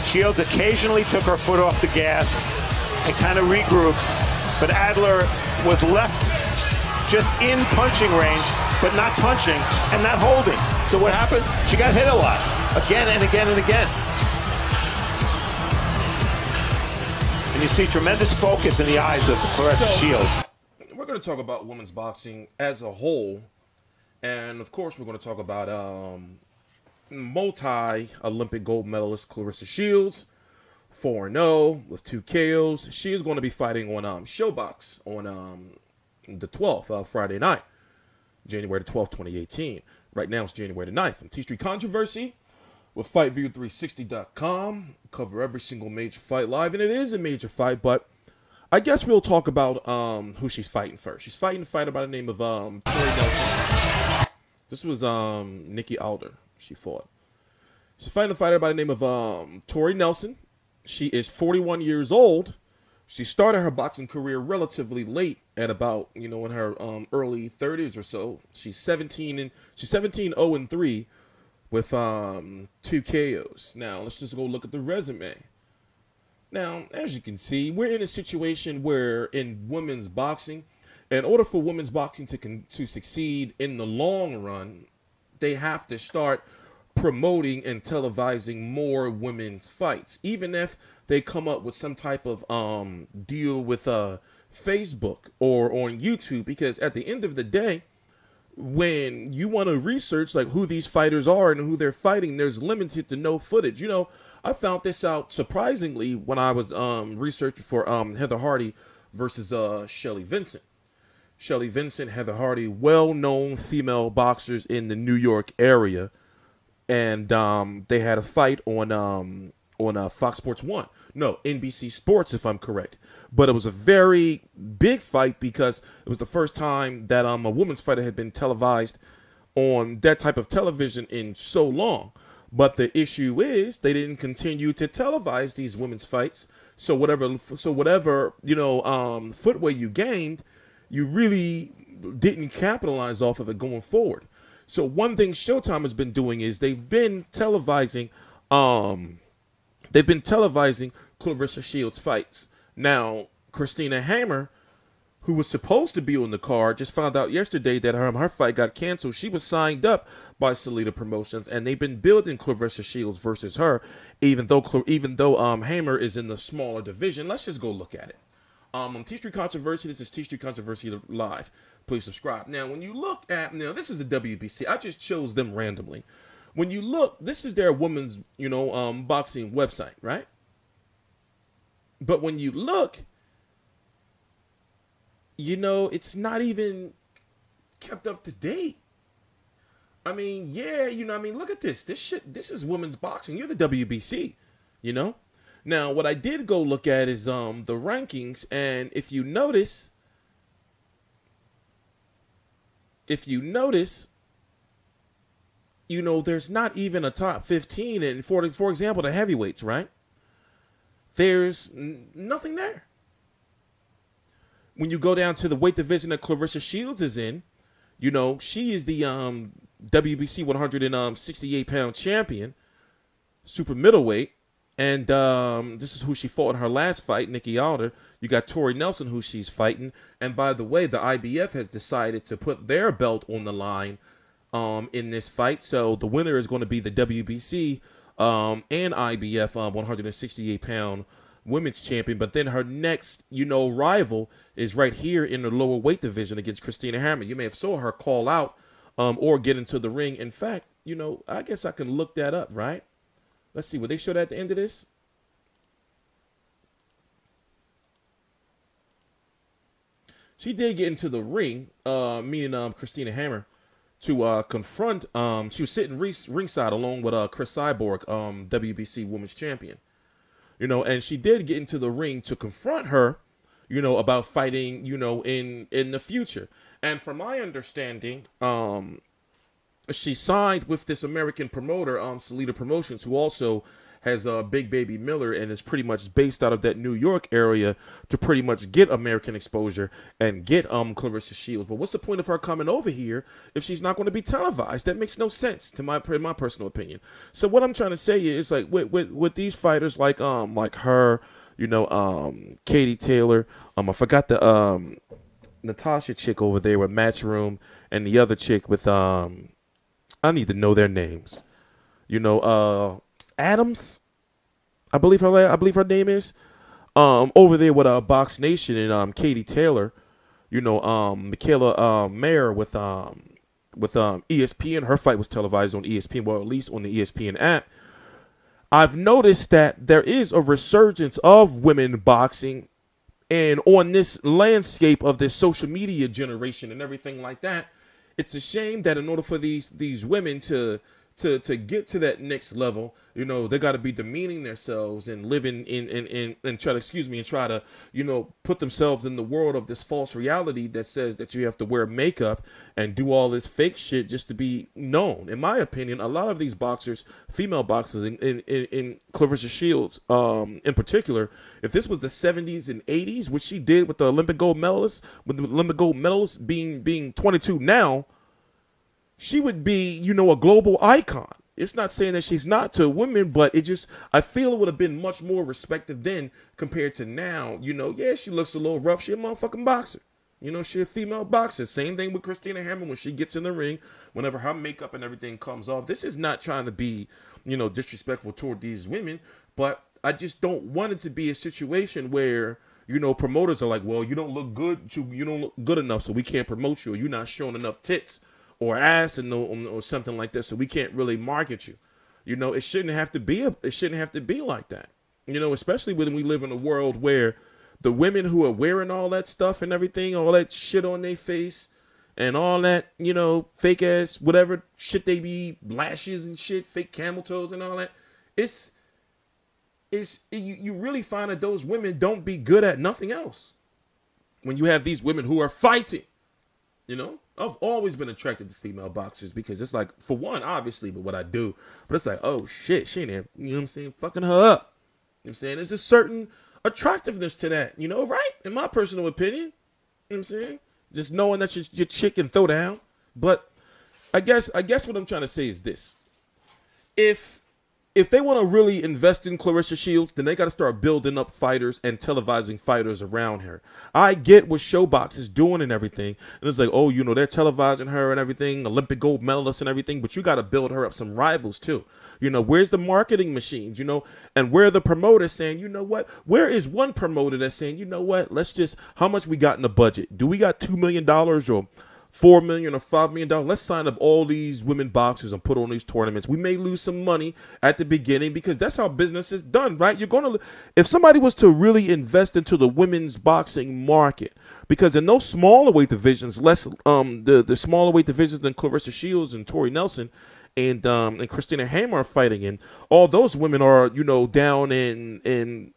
Shields occasionally took her foot off the gas and kind of regrouped, but Adler was left just in punching range, but not punching and not holding. So what happened? She got hit a lot, again and again and again. And you see tremendous focus in the eyes of Claressa Shields. We're going to talk about women's boxing as a whole. And, of course, we're going to talk about multi-Olympic gold medalist Claressa Shields, 4-0 with 2 KOs. She is going to be fighting on ShoBox on the 12th, Friday night, January the 12th, 2018. Right now, it's January the 9th. I'm TstreeT Controversy with FightView360.com. Cover every single major fight live, and it is a major fight, but I guess we'll talk about who she's fighting first. She's fighting a fighter by the name of Tori Nelson. This was Nikki Adler she fought. She's fighting a fighter by the name of Tori Nelson. She is 41 years old. She started her boxing career relatively late at about, in her early 30s or so. She's 17-0-3 with 2 KOs. Now, let's just go look at the resume. Now, as you can see, we're in a situation where in women's boxing, in order for women's boxing to succeed in the long run, they have to start promoting and televising more women's fights, even if they come up with some type of deal with Facebook or on YouTube, because at the end of the day, when you want to research like who these fighters are and who they're fighting, there's limited to no footage. I found this out surprisingly when I was researching for Heather Hardy versus Shelly Vincent. Shelly Vincent, Heather Hardy, well-known female boxers in the New York area, and they had a fight on Fox Sports 1. No, NBC Sports, if I'm correct. But it was a very big fight because it was the first time that a women's fighter had been televised on that type of television in so long. But the issue is they didn't continue to televise these women's fights. So whatever footwear you gained, you really didn't capitalize off of it going forward. So one thing Showtime has been doing is they've been televising Claressa Shields fights. Now, Christina Hammer, who was supposed to be on the card, just found out yesterday that her fight got canceled. She was signed up by TstreeT Promotions, and they've been building Claressa Shields versus her, even though Hammer is in the smaller division. Let's just go look at it. TstreeT Controversy. This is TstreeT Controversy Live. Please subscribe. Now, when you look at this is the WBC. I just chose them randomly. When you look, this is their women's boxing website, right? But when you look, it's not even kept up to date. I mean, look at this. This is women's boxing. You're the WBC, Now, what I did go look at is the rankings, and if you notice, there's not even a top 15, and for example, the heavyweights, right? There's nothing there. When you go down to the weight division that Claressa Shields is in, she is the WBC 168-pound champion, super middleweight, and this is who she fought in her last fight, Nikki Adler. You got Tori Nelson, who she's fighting, and by the way, the IBF has decided to put their belt on the line in this fight, so the winner is going to be the WBC and IBF 168-pound women's champion. But then her next, rival is right here in the lower weight division against Christina Hammer. You may have saw her call out or get into the ring. In fact, I guess I can look that up, right? Let's see. Will they show that at the end of this? She did get into the ring, meaning Christina Hammer, to confront. She was sitting ringside along with Chris Cyborg, WBC Women's Champion. And she did get into the ring to confront her, about fighting, in the future. And from my understanding, she signed with this American promoter, TstreeT Promotions, who also has Big Baby Miller and is pretty much based out of that New York area to pretty much get American exposure and get Claressa Shields. But what's the point of her coming over here if she's not going to be televised? That makes no sense in my personal opinion. So what I'm trying to say is, like, with these fighters like her, you know, Katie Taylor, I forgot the Natasha chick over there with Matchroom, and the other chick with I need to know their names. You know, Adams, I believe her name is. Over there with Box Nation and Katie Taylor, you know, Michaela Mayer with ESPN. Her fight was televised on ESPN, well, at least on the ESPN app. I've noticed that there is a resurgence of women boxing, and on this landscape of this social media generation and everything like that, it's a shame that in order for these women to get to that next level, you know, they got to be demeaning themselves and living and try to, you know, put themselves in the world of this false reality that says that you have to wear makeup and do all this fake shit just to be known. In my opinion, a lot of these boxers, female boxers, in Claressa Shields in particular, if this was the 70s and 80s, which she did with the Olympic Gold Medalist, being 22 now, she would be, you know, a global icon. It's not saying that she's not to women, but I feel it would have been much more respected then compared to now. You know, yeah, she looks a little rough. She a motherfucking boxer. You know, she a female boxer. Same thing with Christina Hammer when she gets in the ring, whenever her makeup and everything comes off. This is not trying to be, you know, disrespectful toward these women, but I just don't want it to be a situation where, you know, promoters are like, well, you don't look good enough, so we can't promote you, or you're not showing enough tits or ass or something like that, so we can't really market you. You know, it shouldn't have to be like that. You know, especially when we live in a world where the women who are wearing all that stuff and everything, all that shit on their face and all that, you know, fake ass whatever shit they be, lashes and shit, fake camel toes and all that, you really find that those women don't be good at nothing else. When you have these women who are fighting, you know, I've always been attracted to female boxers because it's like, for one, obviously, but what I do, but it's like, oh shit, she ain't, you know what I'm saying, fucking her up. You know what I'm saying? There's a certain attractiveness to that, you know, right? In my personal opinion, you know what I'm saying? Just knowing that your chick can throw down. But I guess what I'm trying to say is this. If they want to really invest in Claressa Shields, then they got to start building up fighters and televising fighters around her. I get what ShoBox is doing and everything. And it's like, oh, you know, they're televising her and everything, Olympic gold medalist and everything, but you got to build her up some rivals too. You know, where's the marketing machines, you know, and where are the promoters saying, you know what, where is one promoter that's saying, you know what, let's just, how much we got in the budget? Do we got $2 million or $4 million or $5 million? Let's sign up all these women boxers and put on these tournaments. We may lose some money at the beginning because that's how business is done, right? You're going to, if somebody was to really invest into the women's boxing market, because in those smaller weight divisions, the smaller weight divisions than Claressa Shields and Tori Nelson and Christina Hammer are fighting in, all those women are, you know, down in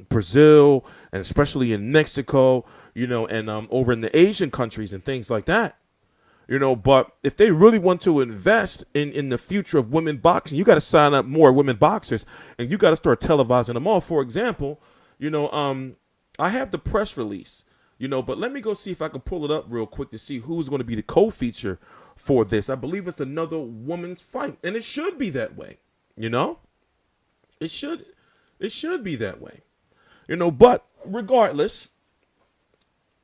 Brazil and especially in Mexico, you know, and over in the Asian countries and things like that, you know. But if they really want to invest in the future of women boxing, you got to sign up more women boxers and you got to start televising them all. For example, you know, I have the press release, you know, but let me go see if I can pull it up real quick to see who's going to be the co-feature for this. I believe it's another woman's fight, and it should be that way, you know. It should be that way, you know. But regardless,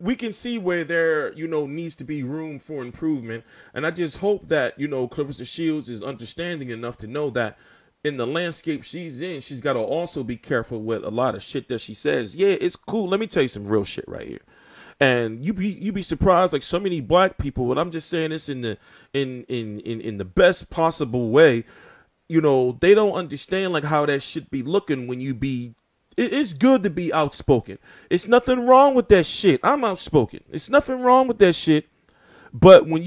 we can see where there, you know, needs to be room for improvement, and I just hope that, you know, Claressa Shields is understanding enough to know that in the landscape she's in, she's got to also be careful with a lot of shit that she says. Yeah, it's cool. Let me tell you some real shit right here. And you be surprised, like so many black people, and I'm just saying this in the best possible way, you know, they don't understand like how that should be looking when you be, it's good to be outspoken. It's nothing wrong with that shit. I'm outspoken. It's nothing wrong with that shit. But when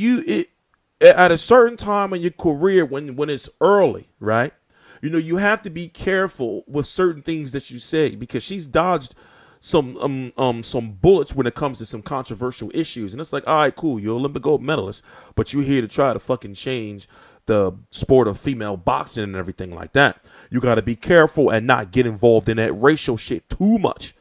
at a certain time in your career, when it's early, right? You know, you have to be careful with certain things that you say, because she's dodged some bullets when it comes to some controversial issues. And it's like, all right, cool, you're Olympic gold medalist, but you're here to try to fucking change the sport of female boxing and everything like that. You got to be careful and not get involved in that racial shit too much.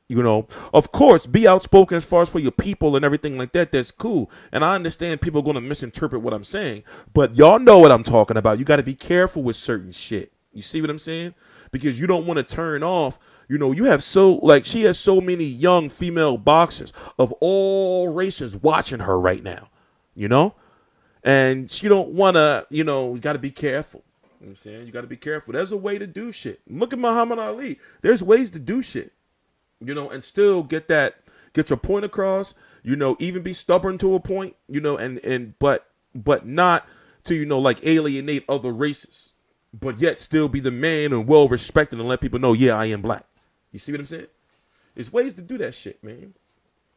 You know, of course, be outspoken as far as for your people and everything like that. That's cool. And I understand people are going to misinterpret what I'm saying, but y'all know what I'm talking about. You got to be careful with certain shit. You see what I'm saying? Because you don't want to turn off. You know, you have she has so many young female boxers of all races watching her right now, you know? And she don't want to, you got to be careful. You know what I'm saying? You got to be careful. There's a way to do shit. Look at Muhammad Ali. There's ways to do shit. And still get your point across, even be stubborn to a point, but not to, like alienate other races, but yet still be the man and well respected and let people know, yeah, I am black. You see what I'm saying? There's ways to do that shit, man.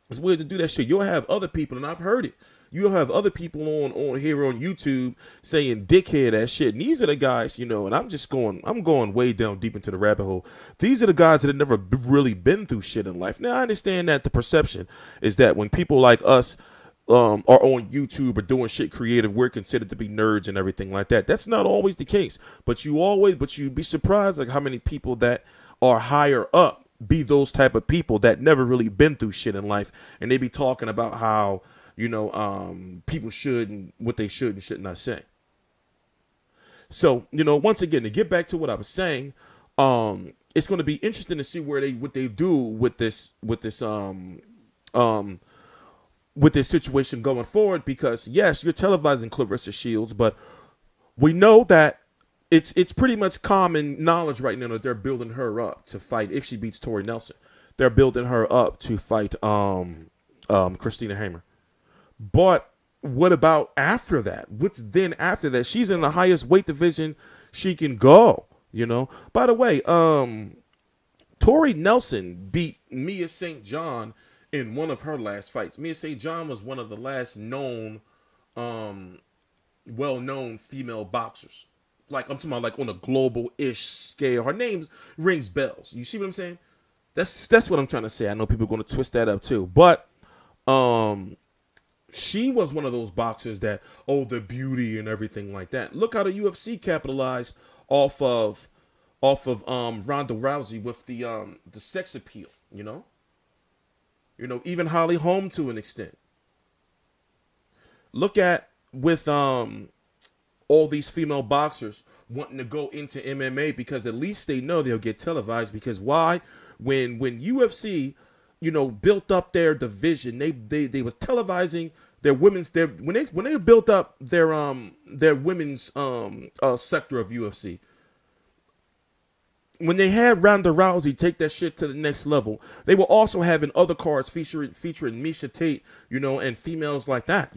There's ways to do that shit. You'll have other people, and I've heard it. You'll have other people on here on YouTube saying dickhead ass shit. And these are the guys, and I'm going way down deep into the rabbit hole. These are the guys that have never really been through shit in life. Now, I understand that the perception is that when people like us are on YouTube or doing shit creative, we're considered to be nerds and everything like that. That's not always the case. But you'd be surprised like how many people that are higher up be those type of people that never really been through shit in life. And they be talking about how people should and what they should and should not say. So, once again, to get back to what I was saying, it's going to be interesting to see what they do with this situation going forward, because yes, you're televising Claressa Shields, but we know that it's pretty much common knowledge right now that they're building her up to fight if she beats Tori Nelson. They're building her up to fight Christina Hammer. But what about after that? What's then after that? She's in the highest weight division she can go, By the way, Tori Nelson beat Mia St. John in one of her last fights. Mia St. John was one of the last well-known female boxers. Like, I'm talking about like on a global-ish scale. Her name rings bells. You see what I'm saying? That's what I'm trying to say. I know people are going to twist that up too. But, she was one of those boxers that, the beauty and everything like that. Look how the UFC capitalized off of Ronda Rousey with the sex appeal, even Holly Holm to an extent. Look at with all these female boxers wanting to go into MMA because at least they know they'll get televised. Because why? When UFC built up their division, they was televising their women's when they built up their women's sector of UFC. When they had Ronda Rousey take that shit to the next level, they were also having other cards featuring Miesha Tate, and females like that,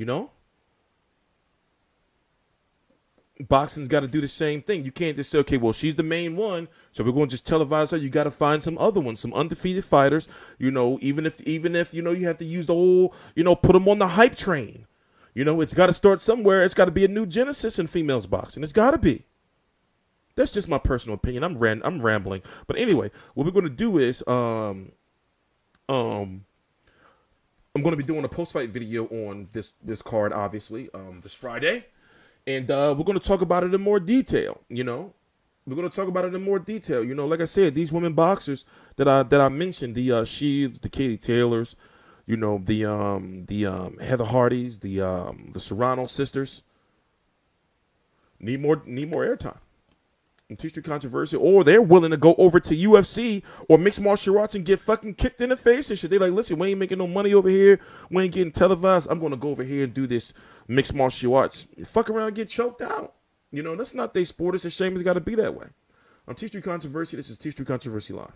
Boxing's got to do the same thing. You can't just say, okay, well, she's the main one, so we're going to just televise her. You got to find some other ones, some undefeated fighters, even if you have to use the whole, put them on the hype train. It's got to start somewhere. It's got to be a new genesis in females boxing. It's got to be. That's just my personal opinion. I'm rambling. But anyway, what we're going to do is I'm going to be doing a post-fight video on this card, obviously, this Friday. And we're going to talk about it in more detail, We're going to talk about it in more detail. Like I said, these women boxers that I mentioned, the Shields, the Katie Taylors, the Heather Hardys, the Serrano sisters need more airtime. And TstreeT controversy, or they're willing to go over to UFC or mixed martial arts and get fucking kicked in the face and shit. They like, listen, we ain't making no money over here. We ain't getting televised. I'm going to go over here and do this mixed martial arts. Fuck around and get choked out. That's not their sport. It's a shame it's got to be that way. I'm TstreeT Controversy. This is TstreeT Controversy Live.